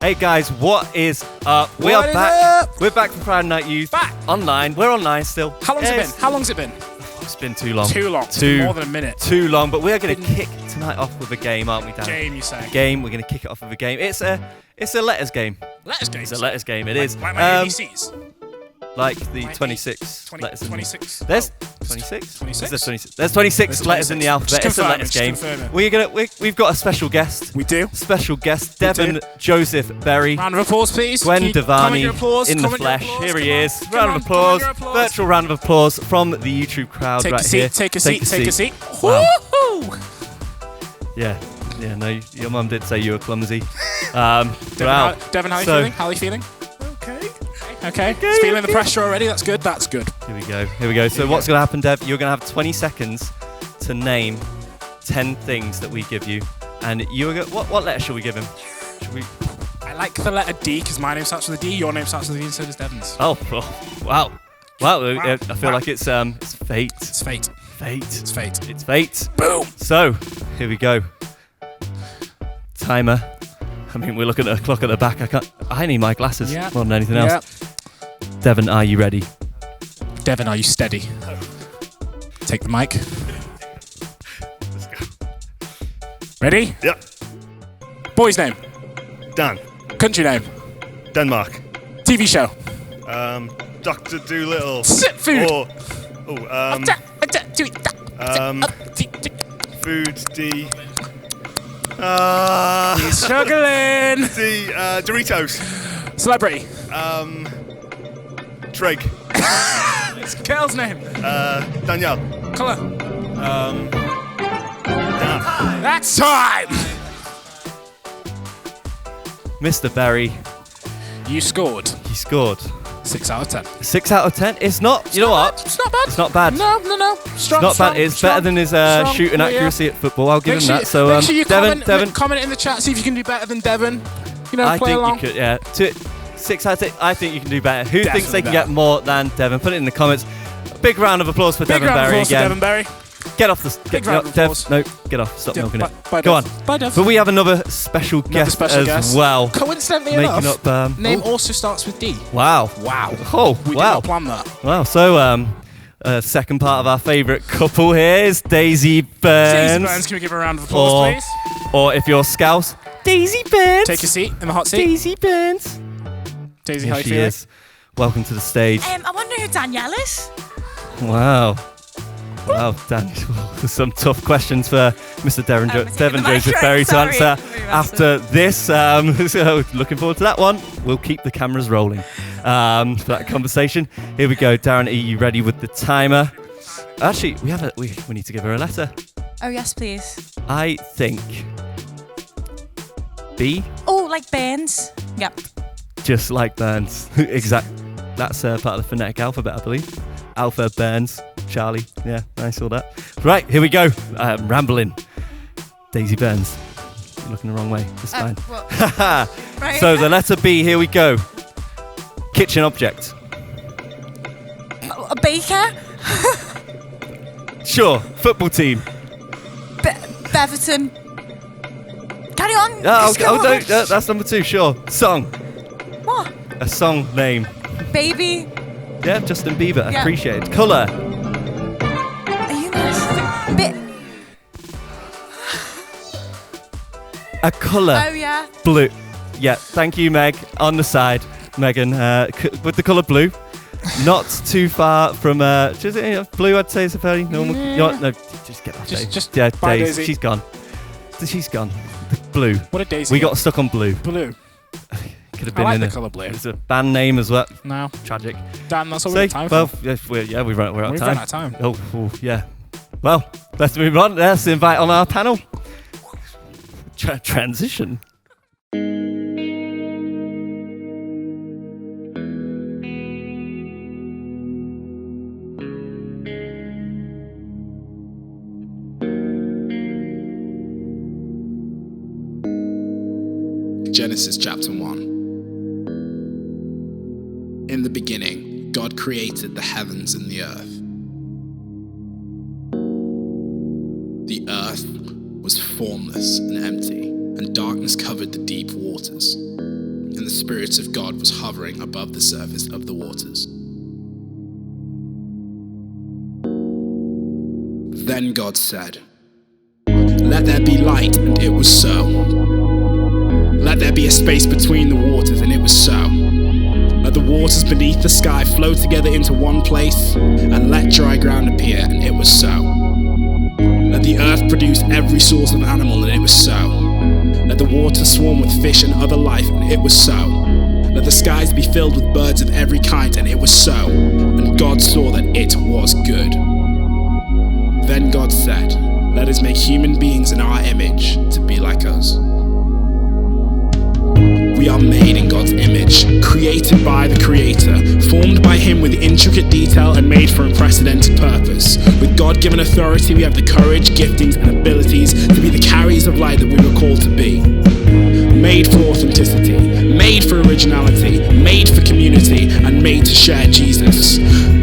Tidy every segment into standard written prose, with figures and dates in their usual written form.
Hey guys, what is up? We are back. We're back from Friday Night Youth. Back. Online. We're online still. How long's it been? How long's it been? It's been too long. Too long. More than a minute. Too long. But we are going to kick tonight off with a game, aren't we, Dan? Game, you say? Game. We're going to kick it off with a game. It's a letters game. Letters game. It's a letters game. It is. Like my ABCs. Like the 26 letters. 26. There's 26. 26. There's 26 letters in the alphabet. It's a letters game. We've got a special guest. We do. Special guest, Devon Joseph Berry. Round of applause, please. Gwen Devani in the flesh. Here he is. Round of applause. Virtual round of applause from the YouTube crowd right here. Take a seat. Wow. Woohoo! Yeah, no, your mum did say you were clumsy. Devon, how are you feeling? How are you feeling? Okay. It's feeling the pressure already. That's good. Here we go. So what's going to happen, Dev? You're going to have 20 seconds to name 10 things that we give you. And you're going what letter should we give him? I like the letter D because my name starts with a D. Your name starts with a D, and so does Devon's. Oh, wow. I feel like it's fate. It's fate. It's fate. Boom. So, here we go. Timer. I mean, we're looking at a clock at the back. I need my glasses more than anything else. Devon, are you ready? Devon, are you steady? Take the mic. Let's go. Ready? Yep. Boy's name. Dan. Country name. Denmark. TV show. Dr. Doolittle. Food. Food. D. He's struggling. D. Doritos. Celebrity. Drake. It's a girl's name. Danielle. Colour. Yeah. That's time. Mr. Berry. You scored. He scored. 6 out of 10. 6 out of 10? It's not, you know what? It's not bad. It's not bad. No. Strong. Not bad. It's better than his shooting accuracy at football. I'll give him that. So, make sure you Devon. comment in the chat, see if you can do better than Devon. I play think along. you could, yeah. 6 out of 10. I think you can do better. Who Definitely thinks they can better. get more than Devon? Put it in the comments. Big round of applause for Devon Berry again. Devon Berry. Get off the... Big round of applause. No, get off. Stop milking it. Bye, Go on. Bye, Dev. But we have another special guest as well. Coincidentally Making enough, up... name also starts with D. Wow. Oh, We did wow. not plan that. Wow. So, second part of our favourite couple here is Daisy Burns. Daisy Burns, can we give her a round of applause, please? Or if you're Scouse, Daisy Burns. Take a seat in the hot seat. Daisy Burns. Daisy, Here how you she feeling? is. Welcome to the stage. I wonder who Danielle is. Wow, Dan. Some tough questions for Mr. Devon Joseph Berry to answer after this. So looking forward to that one. We'll keep the cameras rolling for that conversation. Here we go. Darren, are you ready with the timer? Actually, we need to give her a letter. Oh, yes, please. I think B. Oh, like Burns. Yep. Just like Burns. Exact. That's part of the phonetic alphabet, I believe. Alpha, Burns, Charlie. Yeah, nice all that. Right, here we go. Rambling. Daisy Burns. You're looking the wrong way. It's fine. Right. So the letter B, here we go. Kitchen object. A baker. Sure. Football team. Beverton. Carry on. Oh, Just go on. no, that's number 2, sure. Song. What? A song name. Baby. Yeah, Justin Bieber. Yeah. Appreciate it. Colour. Are you nice? Bit. A colour. Oh, yeah. Blue. Yeah, thank you, Meg. On the side, Megan, with the colour blue. Not too far from blue. I'd say is a fairly normal. No, just get off. Just yeah, bye, Daisy. Daisy. She's gone. She's gone. The blue. What a Daisy. We got stuck on blue. Blue. Could have I been like in the colour blue. It's a band name as well. No. Tragic. Dan, that's all we have time for. We're out of time. We've run out of time. Oh, yeah. Well, let's move on. Let's invite on our panel. Transition. Genesis chapter 1. In the beginning, God created the heavens and the earth. The earth was formless and empty, and darkness covered the deep waters. the Spirit of God was hovering above the surface of the waters. Then God said, "Let there be light," and it was so. "Let there be a space between the waters," and it was so. "Let the waters beneath the sky flow together into one place, and let dry ground appear," and it was so. "Let the earth produce every source of animal," and it was so. "Let the waters swarm with fish and other life," and it was so. "Let the skies be filled with birds of every kind," and it was so. And God saw that it was good. Then God said, "Let us make human beings in our image to be like us." We are made in God's image, created by the Creator, formed by Him with intricate detail and made for unprecedented purpose. With God-given authority, we have the courage, giftings, and abilities to be the carriers of light that we were called to be. Made for authenticity, made for originality, made for community, and made to share Jesus.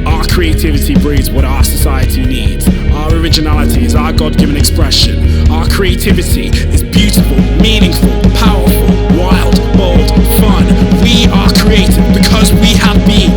Our creativity breeds what our society needs. Our originality is our God-given expression. Our creativity is beautiful, meaningful, powerful, wild, bold, fun. We are creative because we have been.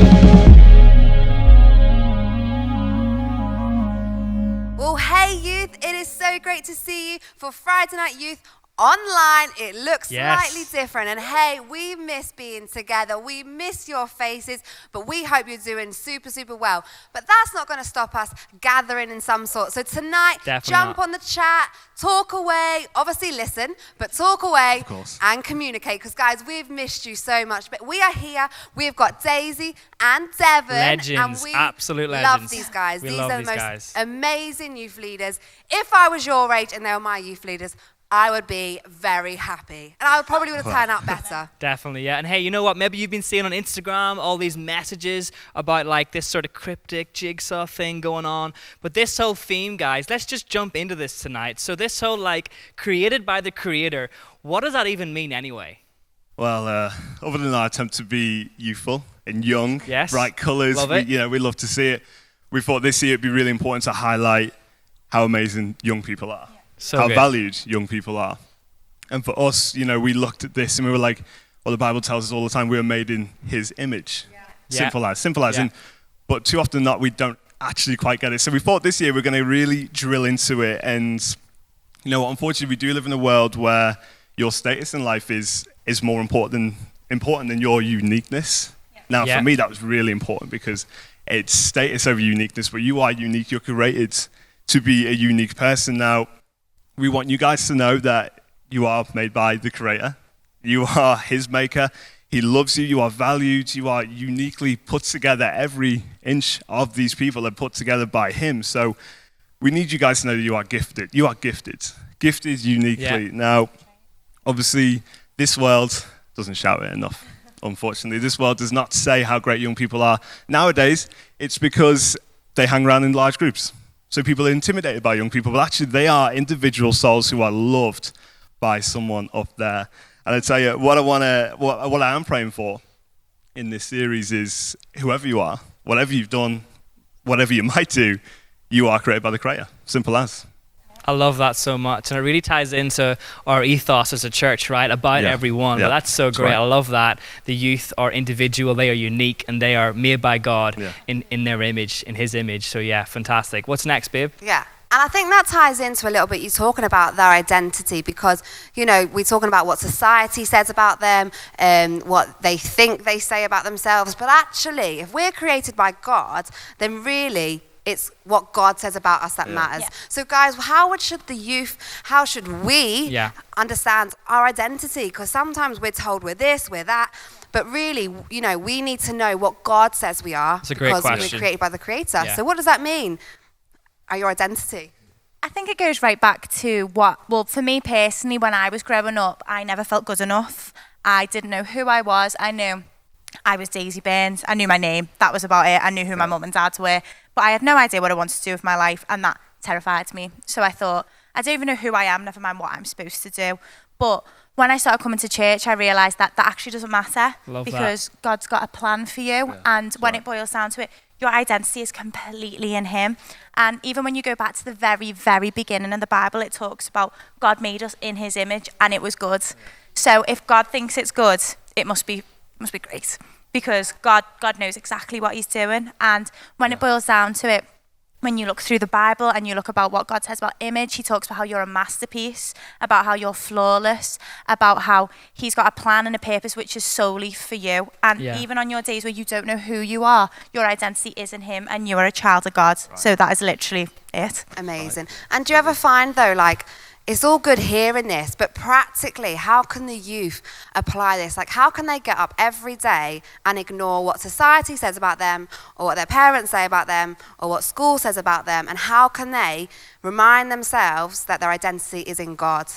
Well, hey youth, it is so great to see you for Friday Night Youth. Online, it looks slightly different, and hey, we miss being together. We miss your faces, but we hope you're doing super, super well. But that's not going to stop us gathering in some sort. So tonight, jump on the chat, talk away, obviously listen, but talk away and communicate, because guys, we've missed you so much. But we are here. We've got Daisy and Devon, legends, and we absolute legends. love these guys. These are the most amazing youth leaders. If I was your age and they were my youth leaders, I would be very happy. And I probably would have turned out better. Definitely, yeah. And hey, you know what? Maybe you've been seeing on Instagram all these messages about like this sort of cryptic jigsaw thing going on. But this whole theme, guys, let's just jump into this tonight. So this whole like created by the Creator, what does that even mean anyway? Well, other than our attempt to be youthful and young, bright colours, we love to see it. We thought this year it'd be really important to highlight how amazing young people are. How valued young people are. And for us, we looked at this and we were like, well, the Bible tells us all the time we were made in His image. Simple as. But too often not, we don't actually quite get it. So we thought this year we're going to really drill into it. And unfortunately, we do live in a world where your status in life is more important than your uniqueness. Now, for me, that was really important because it's status over uniqueness. But you are unique. You're created to be a unique person. Now, we want you guys to know that you are made by the Creator. You are His maker. He loves you. You are valued. You are uniquely put together. Every inch of these people are put together by Him. So we need you guys to know that you are gifted. You are gifted. Gifted uniquely. Now, obviously, this world doesn't shout it enough. Unfortunately, this world does not say how great young people are. Nowadays, it's because they hang around in large groups. So people are intimidated by young people, but actually they are individual souls who are loved by someone up there. And I tell you, what I am praying for in this series is whoever you are, whatever you've done, whatever you might do, you are created by the Creator. Simple as. I love that so much. And it really ties into our ethos as a church, right? About everyone. Well, that's so great. Right. I love that. The youth are individual. They are unique and they are made by God in their image, in His image. So yeah, fantastic. What's next, babe? Yeah. And I think that ties into a little bit you talking about their identity because, we're talking about what society says about them, what they think they say about themselves. But actually, if we're created by God, then really it's what God says about us that matters. Yeah. So guys, how should we understand our identity? Because sometimes we're told we're this, we're that. But really, we need to know what God says we are. It's a great question. Because we're created by the Creator. Yeah. So what does that mean? Your identity? I think it goes right back to for me personally, when I was growing up, I never felt good enough. I didn't know who I was. I knew I was Daisy Burns. I knew my name. That was about it. I knew who my mum and dad were. But I had no idea what I wanted to do with my life, and that terrified me. So I thought, I don't even know who I am, never mind what I'm supposed to do. But when I started coming to church, I realised that actually doesn't matter because God's got a plan for you. Yeah, and when it boils down to it, your identity is completely in Him. And even when you go back to the very, very beginning of the Bible, it talks about God made us in His image and it was good. So if God thinks it's good, it must be great, because God knows exactly what he's doing. And when it boils down to it, when you look through the Bible and you look about what God says about image, he talks about how you're a masterpiece, about how you're flawless, about how he's got a plan and a purpose which is solely for you. And even on your days where you don't know who you are, your identity is in him and you are a child of God. Right. So that is literally it. Amazing. Right. And do you ever find, though, like, it's all good hearing this, but practically, how can the youth apply this? Like, how can they get up every day and ignore what society says about them, or what their parents say about them, or what school says about them? And how can they remind themselves that their identity is in God?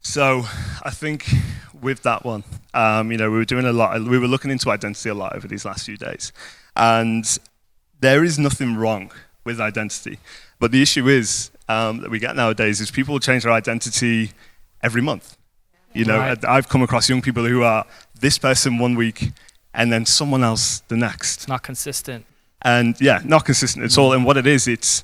So I think with that one, we were doing we were looking into identity a lot over these last few days. And there is nothing wrong with identity. But the issue is, that we get nowadays is people change their identity every month. Right. I've come across young people who are this person one week and then someone else the next. It's not consistent. And not consistent at all. And what it is, it's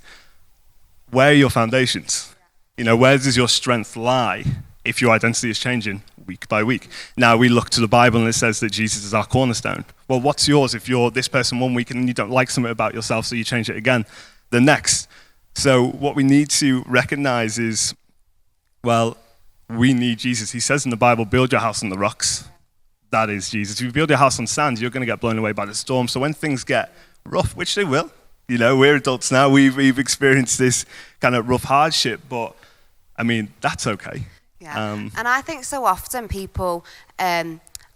where are your foundations? Where does your strength lie if your identity is changing week by week? Now we look to the Bible and it says that Jesus is our cornerstone. Well, what's yours if you're this person one week and then you don't like something about yourself, so you change it again the next? So what we need to recognize is, we need Jesus. He says in the Bible, build your house on the rocks. That is Jesus. If you build your house on sand, you're going to get blown away by the storm. So when things get rough, which they will, we're adults now, we've experienced this kind of rough hardship, but that's okay. Yeah. And I think so often people,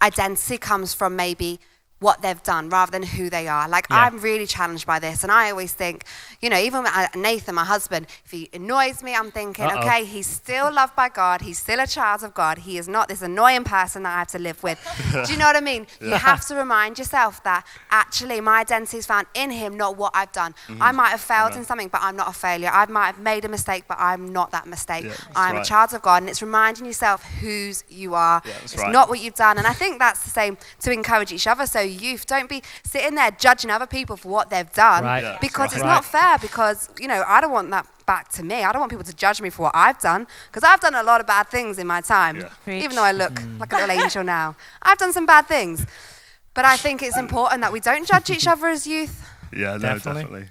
identity comes from maybe what they've done rather than who they are. I'm really challenged by this, and I always think, even with Nathan, my husband, if he annoys me, I'm thinking, okay, he's still loved by God, he's still a child of God, he is not this annoying person that I have to live with. Do you know what I mean? You have to remind yourself that actually my identity is found in him, not what I've done. Mm-hmm. I might have failed in something, but I'm not a failure. I might have made a mistake, but I'm not that mistake. I'm a child of God, and it's reminding yourself whose you are. It's not what you've done. And I think that's the same to encourage each other. So youth, don't be sitting there judging other people for what they've done, because it's not fair, because I don't want that back to me. I don't want people to judge me for what I've done, because I've done a lot of bad things in my time, even though I look like a little angel now. I've done some bad things, but I think it's important that we don't judge each other as youth. Yeah, no, definitely.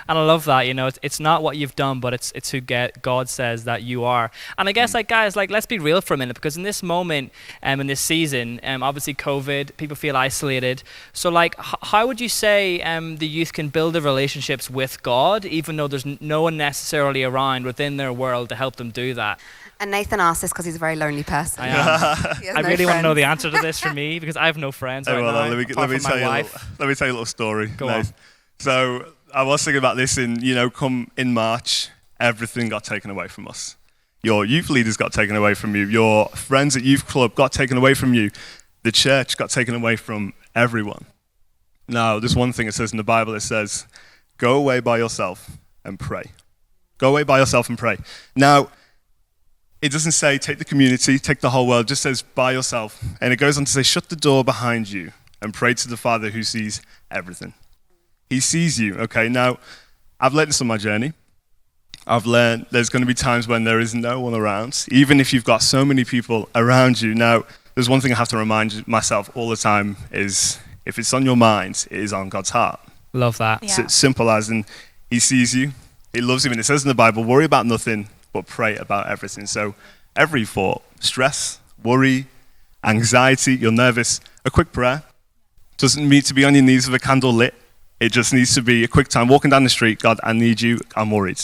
And I love that, it's not what you've done, but it's who God says that you are. And I guess, guys, let's be real for a minute, because in this moment, in this season, obviously COVID, people feel isolated. So, how would you say the youth can build their relationships with God, even though there's no one necessarily around within their world to help them do that? And Nathan asked this because he's a very lonely person. I am. I really want to know the answer to this for me, because I have no friends right now. Let me tell you a little story. Go on. So I was thinking about this come in March, everything got taken away from us. Your youth leaders got taken away from you. Your friends at youth club got taken away from you. The church got taken away from everyone. Now, there's one thing it says in the Bible. It says, go away by yourself and pray. Go away by yourself and pray. Now, it doesn't say take the community, take the whole world. It just says by yourself. And it goes on to say, shut the door behind you and pray to the Father who sees everything. He sees you, okay? Now, I've learned this on my journey. I've learned there's going to be times when there is no one around, even if you've got so many people around you. Now, there's one thing I have to remind myself all the time is, if it's on your mind, it is on God's heart. Love that. Yeah. So it's simple as in, he sees you, he loves you, and it says in the Bible, worry about nothing, but pray about everything. So every thought, stress, worry, anxiety, you're nervous, a quick prayer. Doesn't need to be on your knees with a candle lit. It just needs to be a quick time, walking down the street, God, I need you, I'm worried.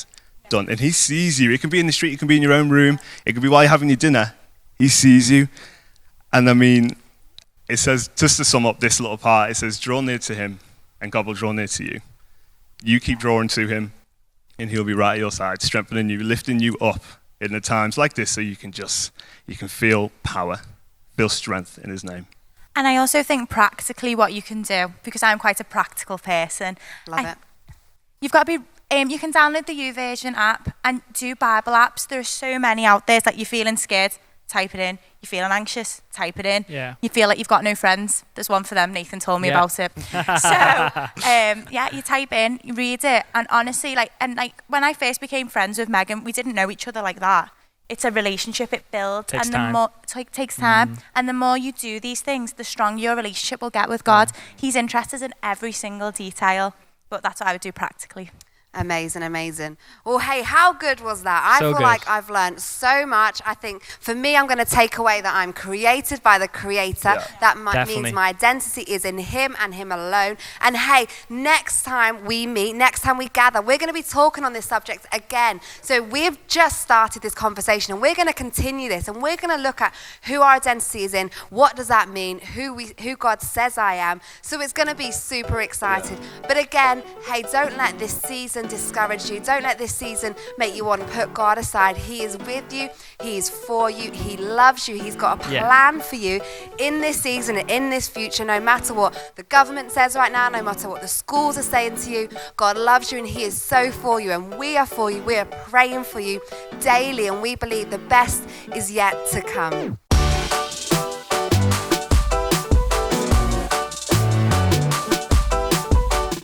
Done. And he sees you. It can be in the street, it can be in your own room, it can be while you're having your dinner. He sees you. And it says, just to sum up this little part, it says, draw near to him, and God will draw near to you. You keep drawing to him, and he'll be right at your side, strengthening you, lifting you up in the times like this, so you can feel power, feel strength in his name. And I also think practically what you can do, because I'm quite a practical person. Love it. You've got to be, you can download the YouVersion app and do Bible apps. There are so many out there. It's like you're feeling scared, type it in. You're feeling anxious, type it in. Yeah. You feel like you've got no friends. There's one for them. Nathan told me about it. So, you type in, you read it. And honestly, when I first became friends with Megan, we didn't know each other like that. it's a relationship, it builds. Takes and time. the more it takes time. And the more you do these things, the stronger your relationship will get with God. He's interested in every single detail. But that's what I would do practically. Amazing, amazing. Well, hey, how good was that? I feel like I've learned so much. I think for me, I'm going to take away that I'm created by the Creator. Yeah. That means my identity is in Him and Him alone. And hey, next time we meet, next time we gather, we're going to be talking on this subject again. So we've just started this conversation and we're going to continue this and we're going to look at who our identity is in, what does that mean, who God says I am. So it's going to be super exciting. Yeah. But again, hey, don't let this season discourage you. Don't let this season make you want to put God aside. He is with you. He is for you. He loves you. He's got a plan for you in this season, in this future, no matter what the government says right now, no matter what the schools are saying to you. God loves you and He is so for you, and we are for you. We are praying for you daily, and we believe the best is yet to come.